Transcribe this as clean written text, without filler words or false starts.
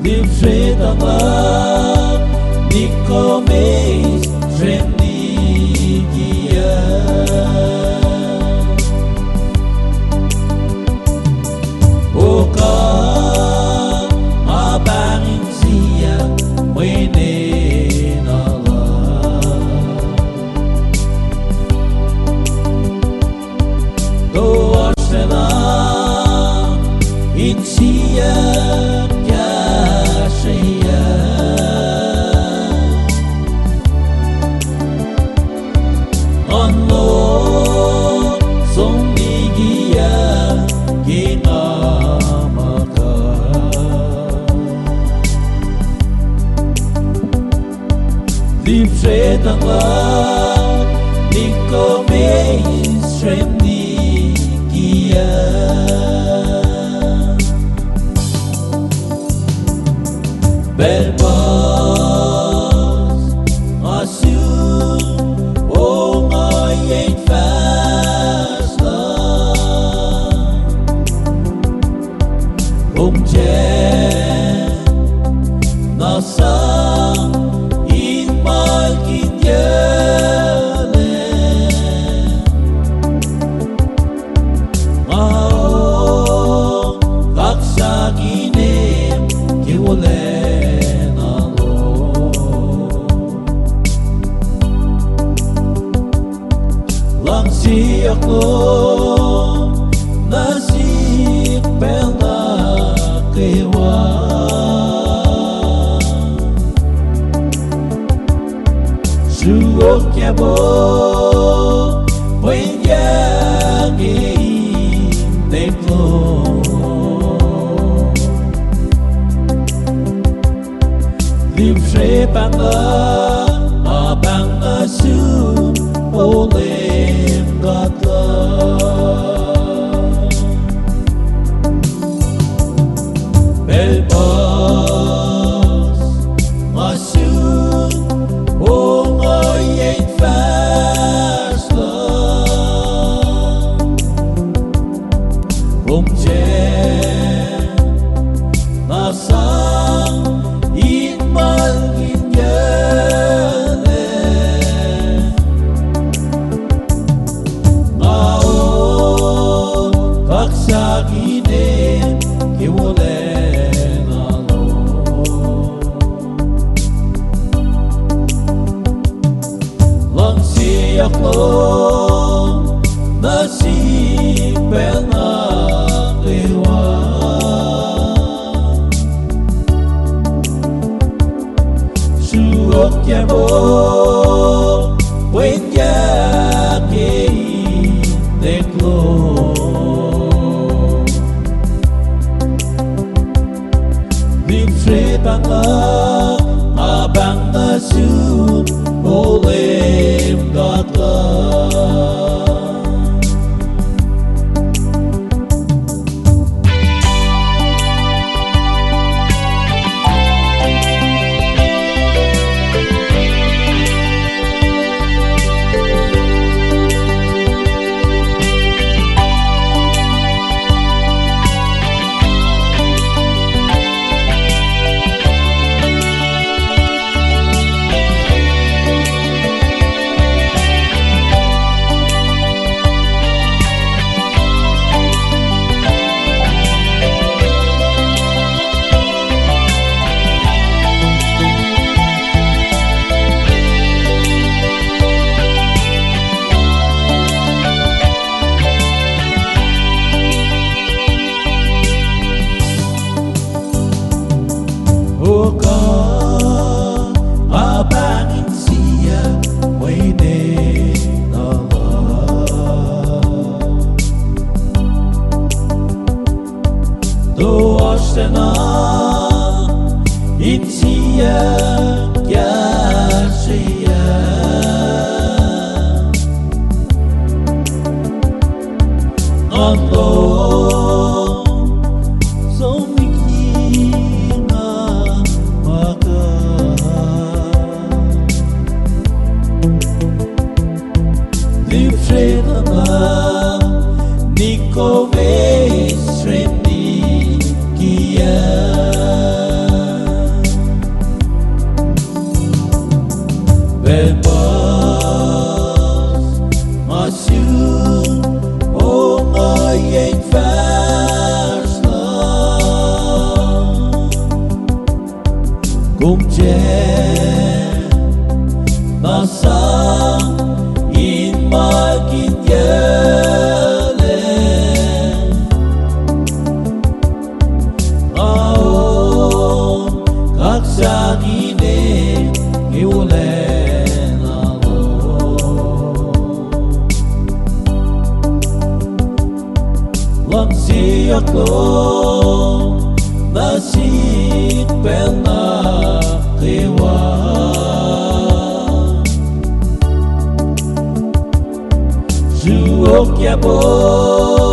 Livrzedama Nikomeis Tremnigia Oka Abangin siya Mwenenala Doasena Insiya Livrzedama Nikomeis Tremnigia Belbas Asun O ngayon fasta Jen Nasang Siyak lo nasik pela kewa Suok ya bo Wenyagi Neklo Livre banga Abang asu Oleh Gata Belbas Masuk O ngayon fasta Jen Nasang Inmal Ginyane Pagsaginin Kiwalen alo Lang siyak lo Nasipel na kiwa Suok ya mo Wenyaki Neklo Livrzedama Abang asu Oleh Gata Oka abangin siya Mwenenala Doasena Insiya Gyasiya Nando Livrzedama Nikomeis Tremnigia Masik pernah lewat Suok ya po